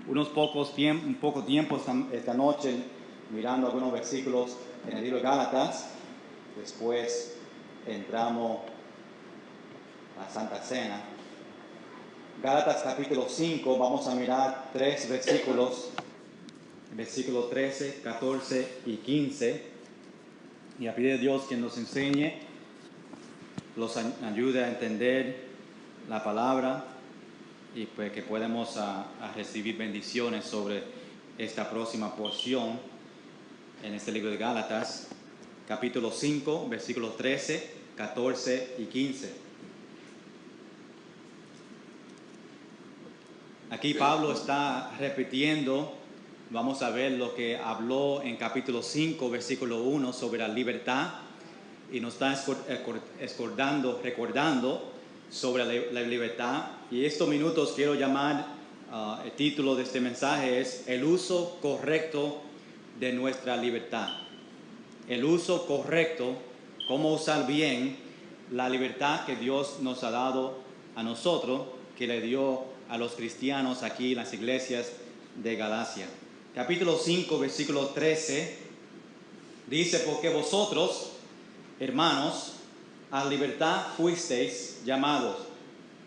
un poco tiempo esta noche mirando algunos versículos en el libro de Gálatas. Después entramos a Santa Cena. Gálatas capítulo 5, vamos a mirar 3 versículos, versículos 13, 14 y 15. Y a pedir a Dios que nos enseñe, los ayude a entender la palabra y pues que podamos a recibir bendiciones sobre esta próxima porción en este libro de Gálatas, capítulo 5, versículos 13, 14 y 15. Aquí Pablo está repitiendo, vamos a ver lo que habló en capítulo 5, versículo 1 sobre la libertad, y nos está recordando sobre la libertad. Y estos minutos quiero llamar, el título de este mensaje es el uso correcto de nuestra libertad. El uso correcto, cómo usar bien la libertad que Dios nos ha dado a nosotros, que le dio a los cristianos aquí en las iglesias de Galacia. Capítulo 5, versículo 13, dice: porque vosotros, hermanos, a libertad fuisteis llamados,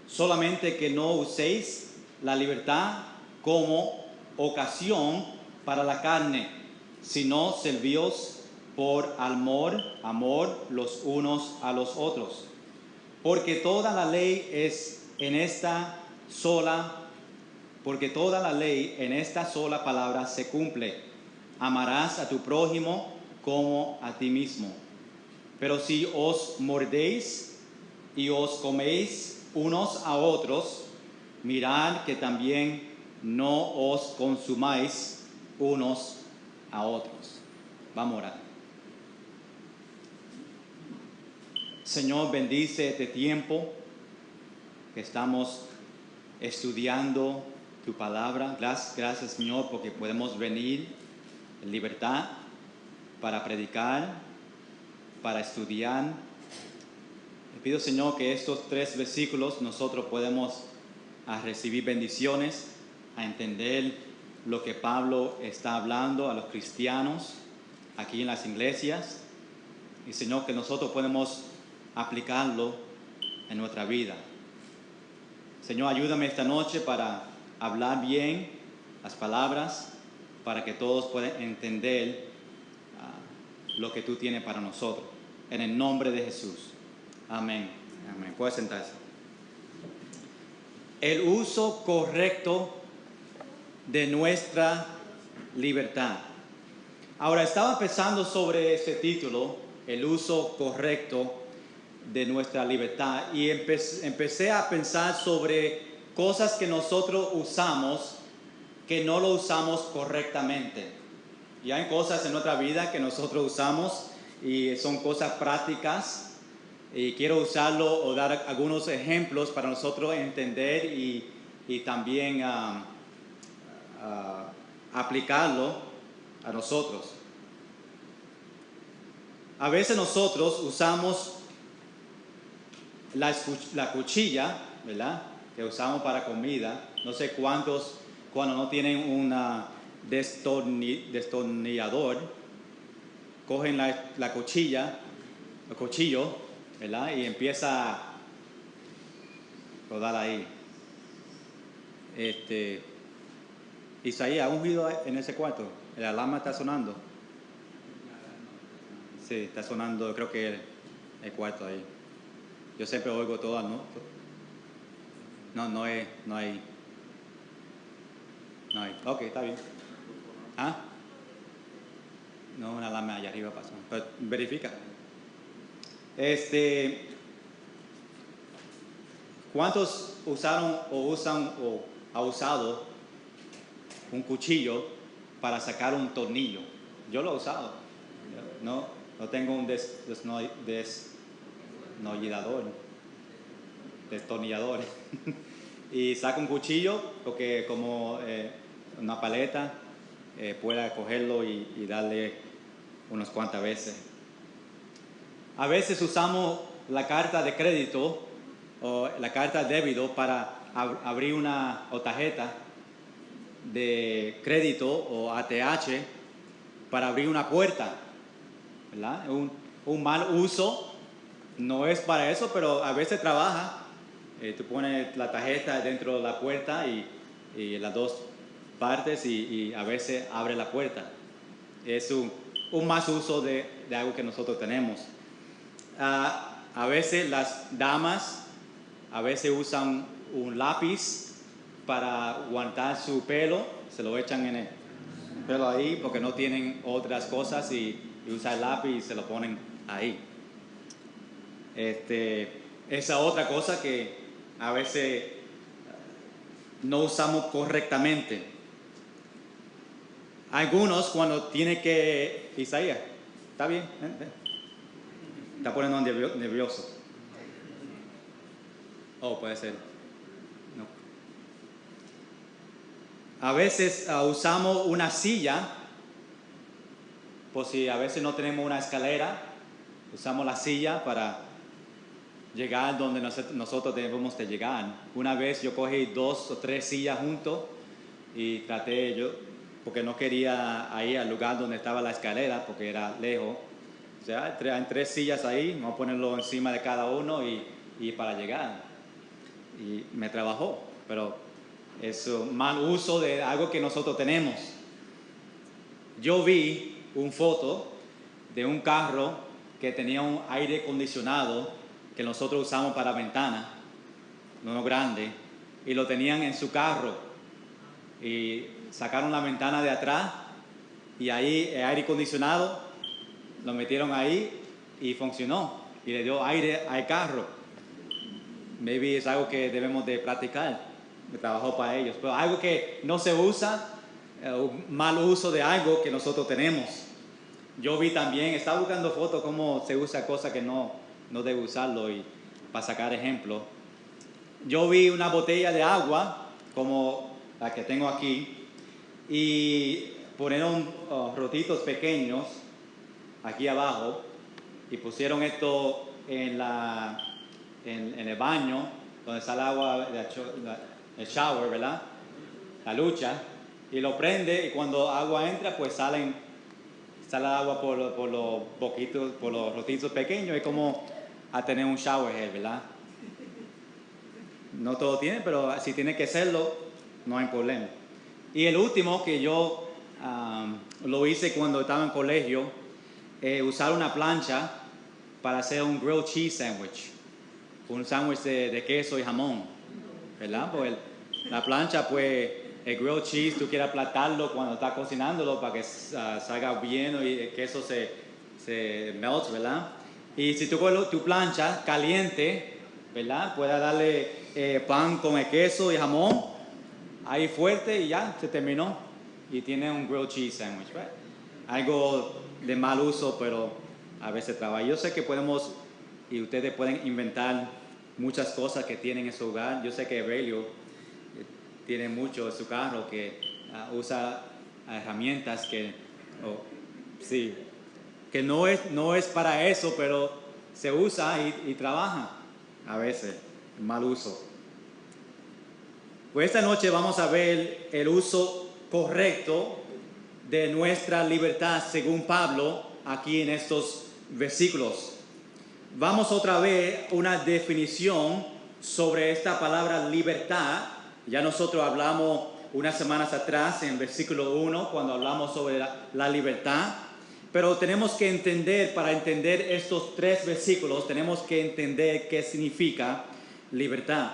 solamente que no uséis la libertad como ocasión para la carne, sino servíos por amor los unos a los otros. Porque toda la ley en esta sola palabra se cumple: amarás a tu prójimo como a ti mismo. Pero si os mordéis y os coméis unos a otros, mirad que también no os consumáis unos a otros. Vamos a orar. Señor, bendice este tiempo que estamos estudiando tu palabra. Gracias, Señor, porque podemos venir en libertad para predicar, para estudiar. Te pido, Señor, que estos 3 versículos nosotros podemos recibir bendiciones, a entender lo que Pablo está hablando a los cristianos aquí en las iglesias. Y, Señor, que nosotros podemos aplicarlo en nuestra vida. Señor, ayúdame esta noche para hablar bien las palabras, para que todos puedan entender lo que tú tienes para nosotros. En el nombre de Jesús. Amén. Amén. Puede sentarse. El uso correcto de nuestra libertad. Ahora, estaba pensando sobre este título, el uso correcto de nuestra libertad, y empecé a pensar sobre cosas que nosotros usamos que no lo usamos correctamente. Y hay cosas en nuestra vida que nosotros usamos y son cosas prácticas, y quiero usarlo o dar algunos ejemplos para nosotros entender y también aplicarlo a nosotros. A veces nosotros usamos la cuchilla, ¿verdad?, que usamos para comida. No sé cuántos, cuando no tienen un destornillador, cogen la cuchilla, el cuchillo, ¿verdad?, y empieza a rodar ahí. Isaías, ¿ha un ruido en ese cuarto? ¿El alarma está sonando? Sí, está sonando, creo que el cuarto ahí. Yo siempre oigo todas, ¿no? No hay. Ok, está bien. ¿Ah? No, una alarma allá arriba pasó. Pero verifica. ¿Cuántos usaron o usan o ha usado un cuchillo para sacar un tornillo? Yo lo he usado. No tengo un destornillador. Y saco un cuchillo porque como una paleta pueda cogerlo y darle unas cuantas veces. A veces usamos la carta de crédito o la carta de débito para abrir una tarjeta de crédito o ATH para abrir una puerta, ¿verdad? Un mal uso, no es para eso, pero a veces trabaja. Tú pones la tarjeta dentro de la puerta y las dos partes y a veces abre la puerta. Es un más uso de algo que nosotros tenemos. A veces las damas a veces usan un lápiz para aguantar su pelo, se lo echan en el pelo ahí porque no tienen otras cosas y usan el lápiz y se lo ponen ahí. Esa otra cosa que a veces no usamos correctamente. Algunos cuando tiene que... Isaías, ¿está bien? Está poniendo nervioso. Oh, puede ser. No. A veces usamos una silla, por si a veces no tenemos una escalera, usamos la silla para llegar donde nosotros debemos de llegar. Una vez yo cogí 2 o 3 sillas juntos y traté yo, porque no quería ir al lugar donde estaba la escalera, porque era lejos. O sea, hay 3 sillas ahí, vamos a ponerlo encima de cada uno y para llegar. Y me trabajó, pero es un mal uso de algo que nosotros tenemos. Yo vi una foto de un carro que tenía un aire acondicionado que nosotros usamos para ventana, uno grande, y lo tenían en su carro y sacaron la ventana de atrás y ahí el aire acondicionado lo metieron ahí y funcionó y le dio aire al carro. Maybe es algo que debemos de practicar, de trabajo para ellos, pero algo que no se usa, un mal uso de algo que nosotros tenemos. Yo vi también, estaba buscando fotos cómo se usa cosas que no debe usarlo y para sacar ejemplo. Yo vi una botella de agua como la que tengo aquí y pusieron rotitos pequeños aquí abajo y pusieron esto en el baño donde sale agua, el shower, ¿verdad? La ducha, y lo prende y cuando agua entra pues sale agua por los boquitos, por los rotitos pequeños. Es como a tener un shower head, ¿verdad? No todo tiene, pero si tiene que serlo, no hay problema. Y el último que yo lo hice cuando estaba en colegio, usar una plancha para hacer un grilled cheese sandwich, un sándwich de queso y jamón, ¿verdad? Pues la plancha, pues el grilled cheese, tú quieres aplastarlo cuando estás cocinándolo para que salga bien y el queso se melt, ¿verdad? Y si tú coges tu plancha caliente, ¿verdad? Puedes darle pan con el queso y jamón ahí fuerte y ya, se terminó. Y tiene un grilled cheese sandwich, ¿right? Algo de mal uso, pero a veces trabaja. Yo sé que podemos, y ustedes pueden inventar muchas cosas que tienen en su hogar. Yo sé que Aurelio tiene mucho en su carro que usa herramientas que no es para eso, pero se usa y trabaja a veces, mal uso. Pues esta noche vamos a ver el uso correcto de nuestra libertad según Pablo aquí en estos versículos. Vamos otra vez a una definición sobre esta palabra libertad. Ya nosotros hablamos unas semanas atrás en versículo 1 cuando hablamos sobre la libertad. Pero tenemos que entender, para entender estos 3 versículos, tenemos que entender qué significa libertad.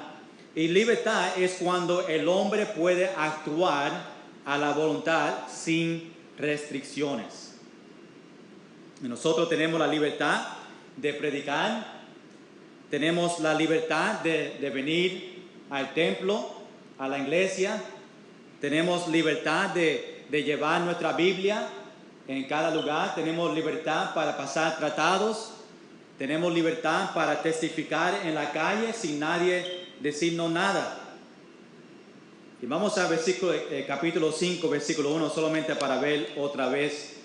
Y libertad es cuando el hombre puede actuar a la voluntad sin restricciones. Y nosotros tenemos la libertad de predicar, tenemos la libertad de venir al templo, a la iglesia, tenemos libertad de llevar nuestra Biblia en cada lugar, tenemos libertad para pasar tratados, tenemos libertad para testificar en la calle sin nadie decirnos nada. Y vamos a capítulo 5, versículo 1, solamente para ver otra vez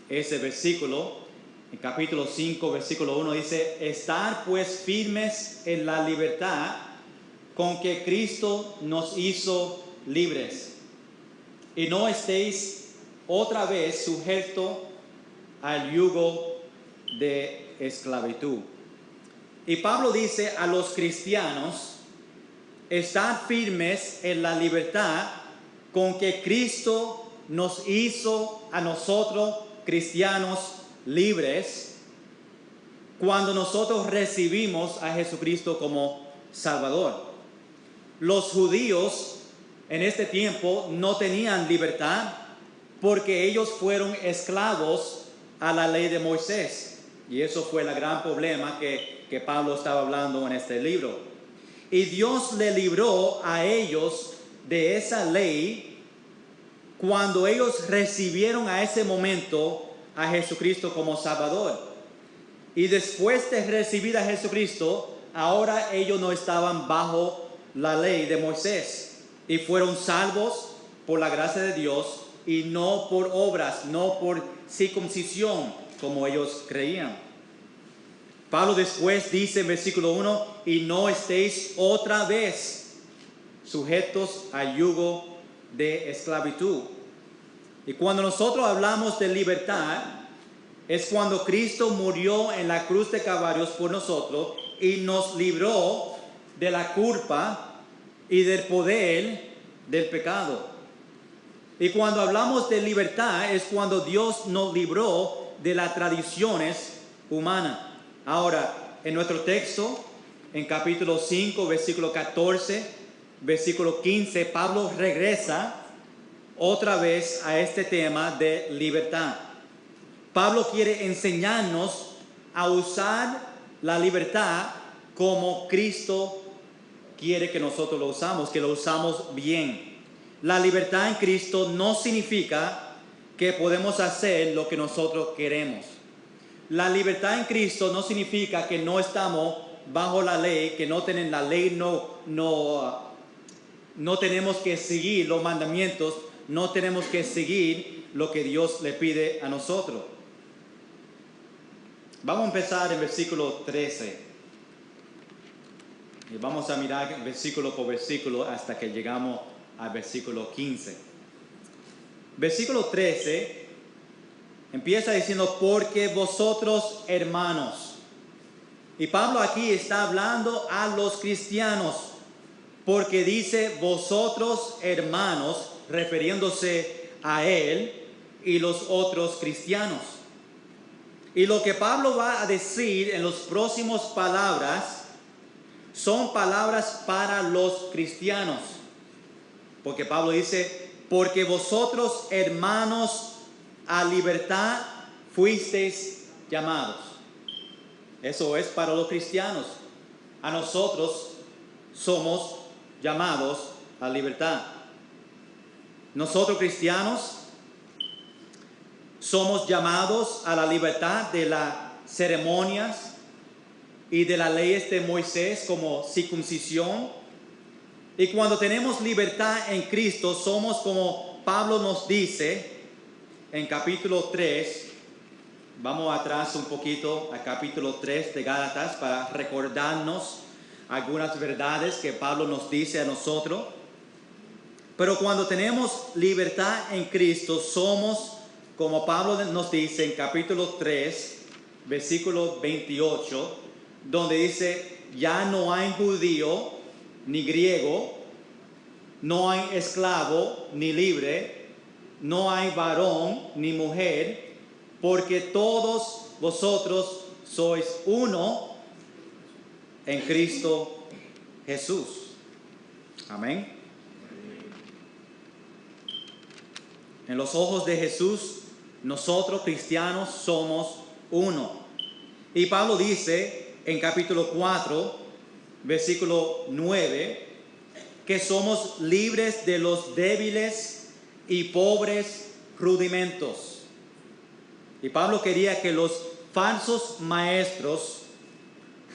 ese versículo. En capítulo 5, versículo 1 dice: estar pues firmes en la libertad con que Cristo nos hizo libres. y no estéis otra vez sujetos al yugo de esclavitud. Y Pablo dice a los cristianos: estad firmes en la libertad con que Cristo nos hizo a nosotros cristianos libres, cuando nosotros recibimos a Jesucristo como Salvador. Los judíos en este tiempo no tenían libertad porque ellos fueron esclavos a la ley de Moisés. Y eso fue el gran problema que Pablo estaba hablando en este libro. Y Dios le libró a ellos de esa ley cuando ellos recibieron a ese momento a Jesucristo como Salvador. Y después de recibir a Jesucristo, ahora ellos no estaban bajo la ley de Moisés y fueron salvos por la gracia de Dios y no por obras, no por circuncisión como ellos creían. Pablo después dice en versículo 1: y no estéis otra vez sujetos al yugo de esclavitud. Y cuando nosotros hablamos de libertad, es cuando Cristo murió en la cruz de Calvario por nosotros y nos libró de la culpa y del poder del pecado. Y cuando hablamos de libertad es cuando Dios nos libró de las tradiciones humanas. Ahora, en nuestro texto, en capítulo 5, versículo 14, versículo 15, Pablo regresa otra vez a este tema de libertad. Pablo quiere enseñarnos a usar la libertad como Cristo quiere que nosotros lo usamos, que lo usamos bien. La libertad en Cristo no significa que podemos hacer lo que nosotros queremos. La libertad en Cristo no significa que no estamos bajo la ley, que no tienen la ley, no tenemos que seguir los mandamientos, no tenemos que seguir lo que Dios le pide a nosotros. Vamos a empezar en versículo 13. Y vamos a mirar versículo por versículo hasta que llegamos al versículo 15. Versículo 13 empieza diciendo: porque vosotros, hermanos. Y Pablo aquí está hablando a los cristianos, porque dice vosotros, hermanos, refiriéndose a él y los otros cristianos. Y lo que Pablo va a decir en las próximas palabras son palabras para los cristianos. Porque Pablo dice: porque vosotros, hermanos, a libertad fuisteis llamados. Eso es para los cristianos. A nosotros somos llamados a libertad. Nosotros cristianos somos llamados a la libertad de las ceremonias y de las leyes de Moisés como circuncisión. Y cuando tenemos libertad en Cristo, somos como Pablo nos dice en capítulo 3. Vamos atrás un poquito a capítulo 3 de Gálatas para recordarnos algunas verdades que Pablo nos dice a nosotros. Pero cuando tenemos libertad en Cristo, somos como Pablo nos dice en capítulo 3, versículo 28, donde dice: ya no hay judío ni griego, no hay esclavo ni libre, no hay varón ni mujer, porque todos vosotros sois uno en Cristo Jesús. Amén. En los ojos de Jesús, nosotros cristianos somos uno. Y Pablo dice en capítulo 4, versículo 9, que somos libres de los débiles y pobres rudimentos. Y Pablo quería que los falsos maestros,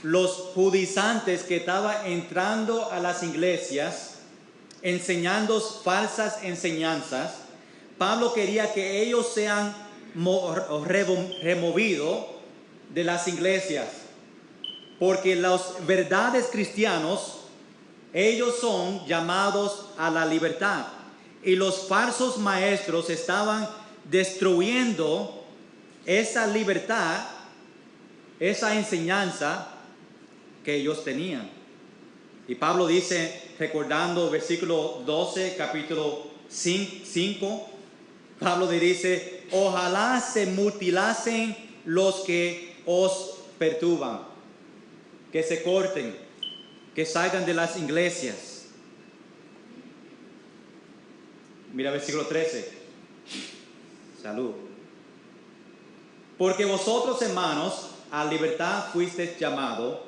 los judaizantes que estaban entrando a las iglesias, enseñando falsas enseñanzas, Pablo quería que ellos sean removidos de las iglesias. Porque los verdaderos cristianos, ellos son llamados a la libertad. Y los falsos maestros estaban destruyendo esa libertad, esa enseñanza que ellos tenían. Y Pablo dice, recordando versículo 12, capítulo 5, Pablo dice, ojalá se mutilasen los que os perturban, que se corten, que salgan de las iglesias. Mira versículo 13. Salud. Porque vosotros, hermanos, a libertad fuisteis llamados,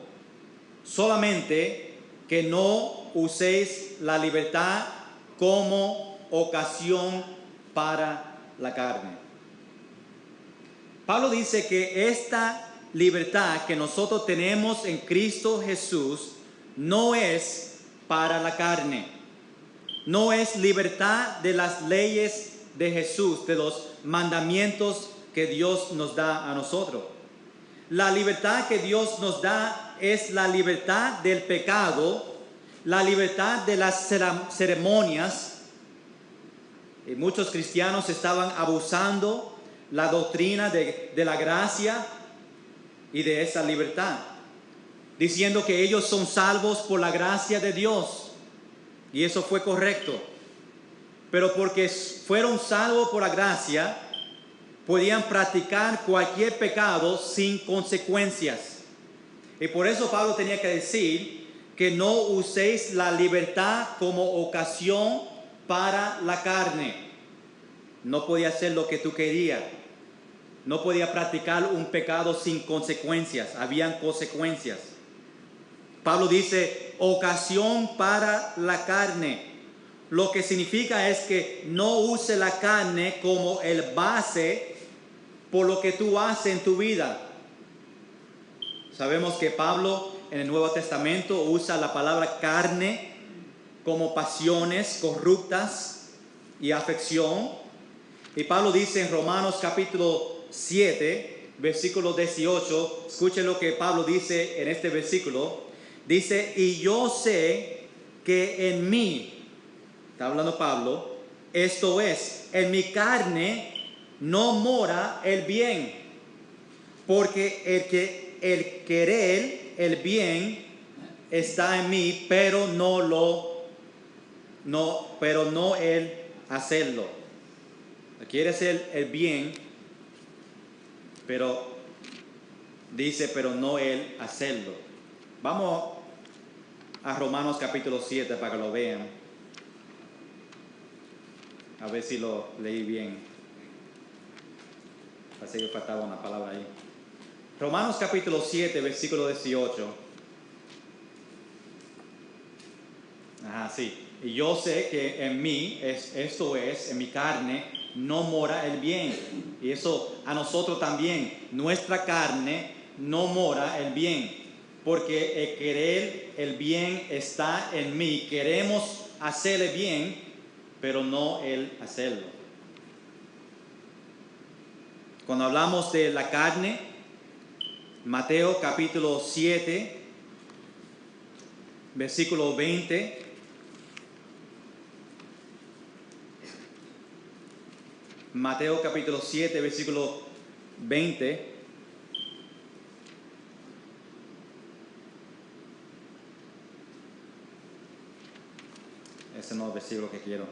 solamente que no uséis la libertad como ocasión para la carne. Pablo dice que esta libertad que nosotros tenemos en Cristo Jesús no es para la carne. No es libertad de las leyes de Jesús, de los mandamientos que Dios nos da a nosotros. La libertad que Dios nos da es la libertad del pecado, la libertad de las ceremonias. Y muchos cristianos estaban abusando la doctrina de la gracia y de esa libertad, diciendo que ellos son salvos por la gracia de Dios. Y eso fue correcto. Pero porque fueron salvos por la gracia, podían practicar cualquier pecado sin consecuencias. Y por eso Pablo tenía que decir que no uséis la libertad como ocasión para la carne. No podía hacer lo que tú querías. No podía practicar un pecado sin consecuencias. Habían consecuencias. Pablo dice, ocasión para la carne. Lo que significa es que no use la carne como el base por lo que tú haces en tu vida. Sabemos que Pablo en el Nuevo Testamento usa la palabra carne como pasiones corruptas y afección. Y Pablo dice en Romanos capítulo 7, versículo 18, escuchen lo que Pablo dice en este versículo. Dice, y yo sé que en mí, está hablando Pablo, esto es, en mi carne no mora el bien, porque el querer el bien está en mí, pero no el hacerlo. Quiere hacer el bien, pero dice, pero no el hacerlo. Vamos a Romanos capítulo 7 para que lo vean. A ver si lo leí bien. Parece que faltaba una palabra ahí. Romanos capítulo 7, versículo 18. Sí. Y yo sé que en mí, esto es, en mi carne, no mora el bien. Y eso a nosotros también. Nuestra carne no mora el bien. Porque el querer el bien está en mí. Queremos hacer el bien, pero no el hacerlo. Cuando hablamos de la carne, Mateo capítulo 7, versículo 20. Mateo capítulo 7, versículo 20. Ese no es el versículo que quiero.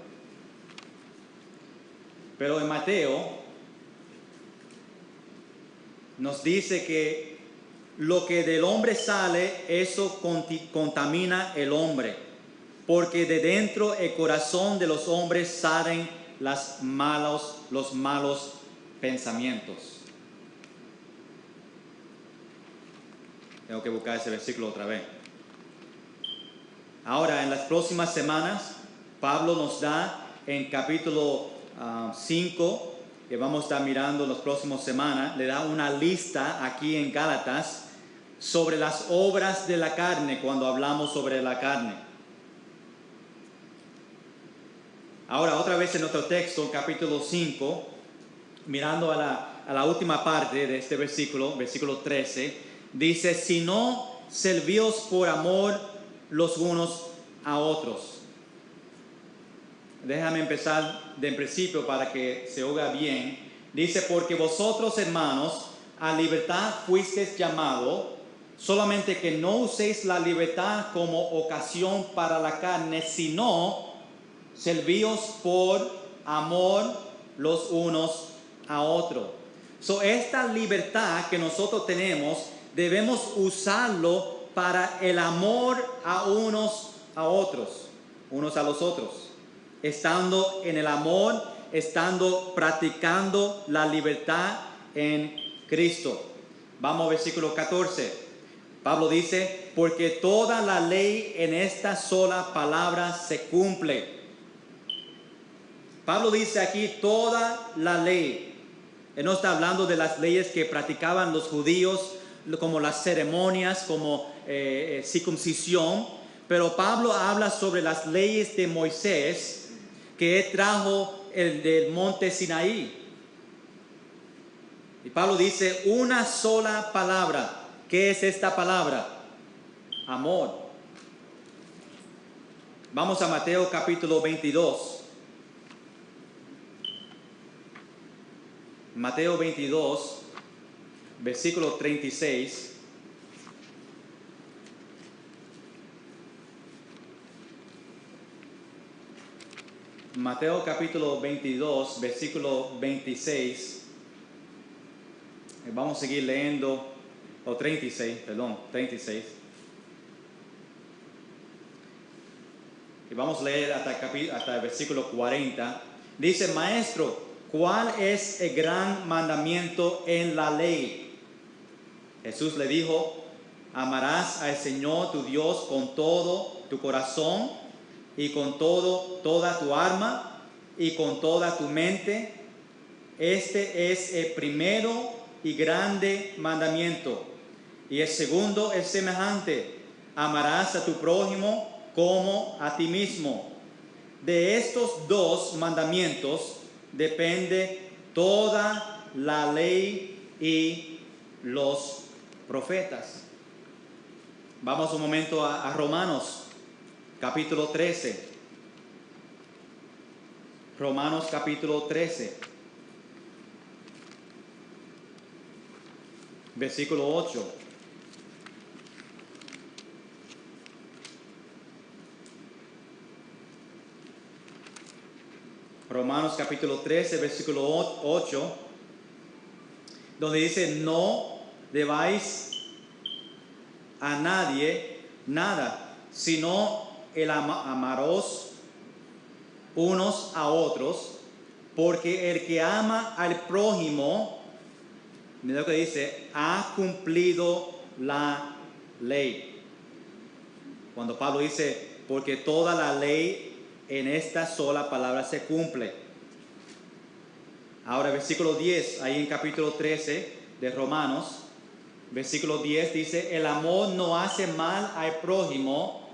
Pero en Mateo nos dice que lo que del hombre sale, eso contamina el hombre. Porque de dentro el corazón de los hombres salen los malos pensamientos. Tengo que buscar ese versículo otra vez. Ahora, en las próximas semanas, Pablo nos da en capítulo 5, que vamos a estar mirando en las próximas semanas, le da una lista aquí en Gálatas sobre las obras de la carne cuando hablamos sobre la carne. Ahora, otra vez en nuestro texto, capítulo 5, mirando a la última parte de este versículo, versículo 13, dice, si no servíos por amor los unos a otros. Déjame empezar de en principio para que se oiga bien. Dice, porque vosotros, hermanos, a libertad fuisteis llamados, solamente que no uséis la libertad como ocasión para la carne, sino servíos por amor los unos a otros. Esta libertad que nosotros tenemos, debemos usarlo para el amor a unos a otros, unos a los otros. Estando en el amor, estando practicando la libertad en Cristo. Vamos al versículo 14. Pablo dice, porque toda la ley en esta sola palabra se cumple. Pablo dice aquí toda la ley. Él no está hablando de las leyes que practicaban los judíos, como las ceremonias, como circuncisión, pero Pablo habla sobre las leyes de Moisés que trajo el del monte Sinaí. Y Pablo dice una sola palabra. ¿Qué es esta palabra? Amor. Vamos a Mateo capítulo 22. Mateo 22, versículo 36. Mateo capítulo 22, versículo 26. Vamos a seguir leyendo, 36. Y vamos a leer hasta el versículo 40. Dice, maestro, ¿cuál es el gran mandamiento en la ley? Jesús le dijo, amarás al Señor tu Dios con todo tu corazón y con toda tu alma y con toda tu mente. Este es el primero y grande mandamiento. Y el segundo es semejante, amarás a tu prójimo como a ti mismo. De estos dos mandamientos depende toda la ley y los profetas. Vamos un momento a Romanos capítulo 13. Romanos capítulo 13. Versículo 8. Romanos capítulo 13, versículo 8, donde dice, no debáis a nadie nada, sino el amaros unos a otros, porque el que ama al prójimo, mira lo que dice, ha cumplido la ley. Cuando Pablo dice, porque toda la ley en esta sola palabra se cumple. Ahora versículo 10, ahí en capítulo 13 de Romanos, versículo 10 dice, el amor no hace mal al prójimo,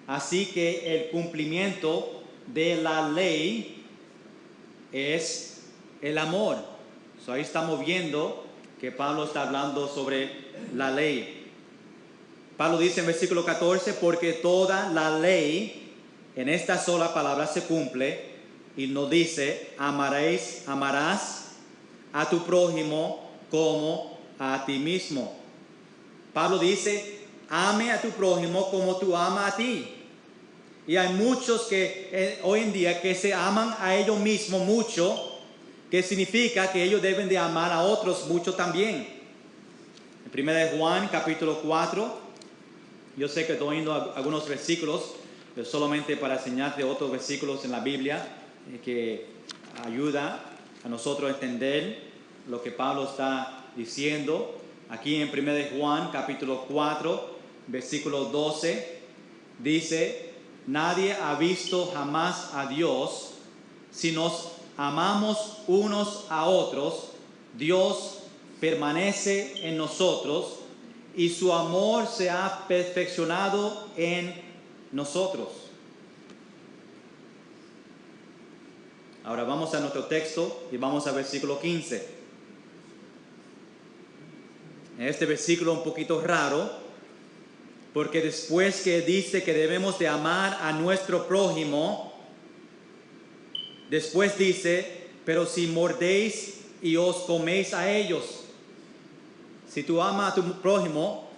así que el cumplimiento de la ley es el amor. Ahí estamos viendo que Pablo está hablando sobre la ley. Pablo dice en versículo 14, porque toda la ley en esta sola palabra se cumple, y nos dice, amarás a tu prójimo como a ti mismo. Pablo dice, ame a tu prójimo como tú amas a ti. Y hay muchos que hoy en día que se aman a ellos mismos mucho, que significa que ellos deben de amar a otros mucho también. En 1 de Juan capítulo 4, yo sé que estoy yendo a algunos versículos, pero solamente para enseñarte otros versículos en la Biblia que ayuda a nosotros a entender lo que Pablo está diciendo. Aquí en 1 de Juan capítulo 4, versículo 12, dice, nadie ha visto jamás a Dios. Si nos amamos unos a otros, Dios permanece en nosotros y su amor se ha perfeccionado en nosotros. Ahora vamos a nuestro texto y vamos al versículo 15. Este versículo un poquito raro, porque después que dice que debemos de amar a nuestro prójimo, Después dice, pero si mordéis y os coméis a ellos. Si tú amas a tu prójimo,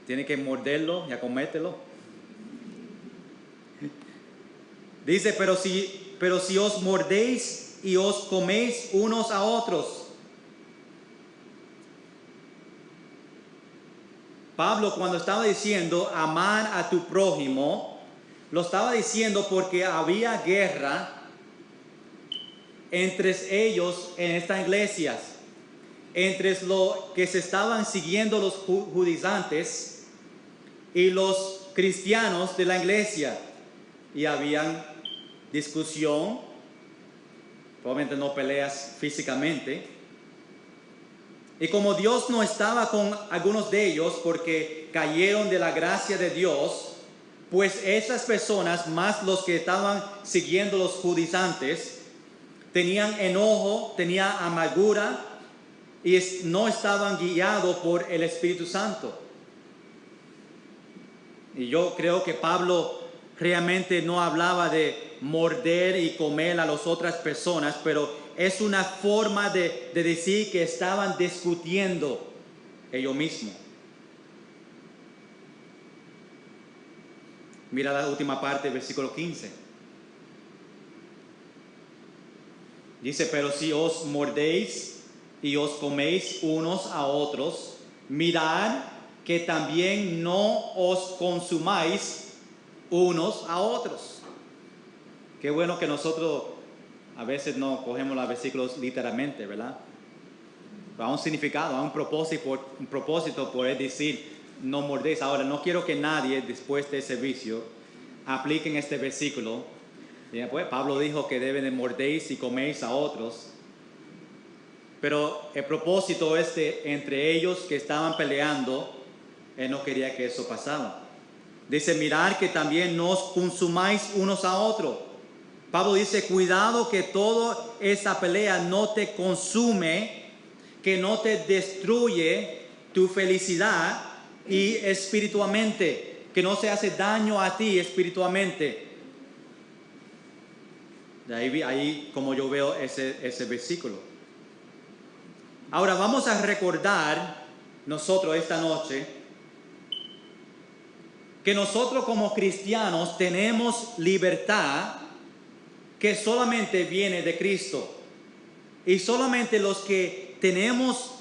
tienes que morderlo y a comértelo. Dice, pero si os mordéis y os coméis unos a otros. Pablo, cuando estaba diciendo amar a tu prójimo, lo estaba diciendo porque había guerra entre ellos en estas iglesias, entre los que se estaban siguiendo los judaizantes y los cristianos de la iglesia. Y habían discusión, probablemente no peleas físicamente. Y como Dios no estaba con algunos de ellos porque cayeron de la gracia de Dios, pues esas personas, más los que estaban siguiendo los judaizantes, tenían enojo, tenían amargura y no estaban guiados por el Espíritu Santo. Y yo creo que Pablo realmente no hablaba de morder y comer a las otras personas, pero es una forma de decir que estaban discutiendo ellos mismos. Mira la última parte del versículo 15. Dice, pero si os mordéis y os coméis unos a otros, mirad que también no os consumáis unos a otros. Qué bueno que nosotros a veces no cogemos los versículos literalmente, ¿verdad? Va a un significado, a un propósito poder decir, no mordéis. Ahora, no quiero que nadie después del servicio aplique en este versículo. Pues Pablo dijo que deben de mordéis y coméis a otros. Pero el propósito entre ellos que estaban peleando, él no quería que eso pasara. Dice, mirad que también no os consumáis unos a otros. Pablo dice, cuidado que toda esa pelea no te consume, que no te destruye tu felicidad y espiritualmente, que no se hace daño a ti espiritualmente. De ahí como yo veo ese versículo. Ahora vamos a recordar nosotros esta noche que nosotros como cristianos tenemos libertad que solamente viene de Cristo. Y solamente los que tenemos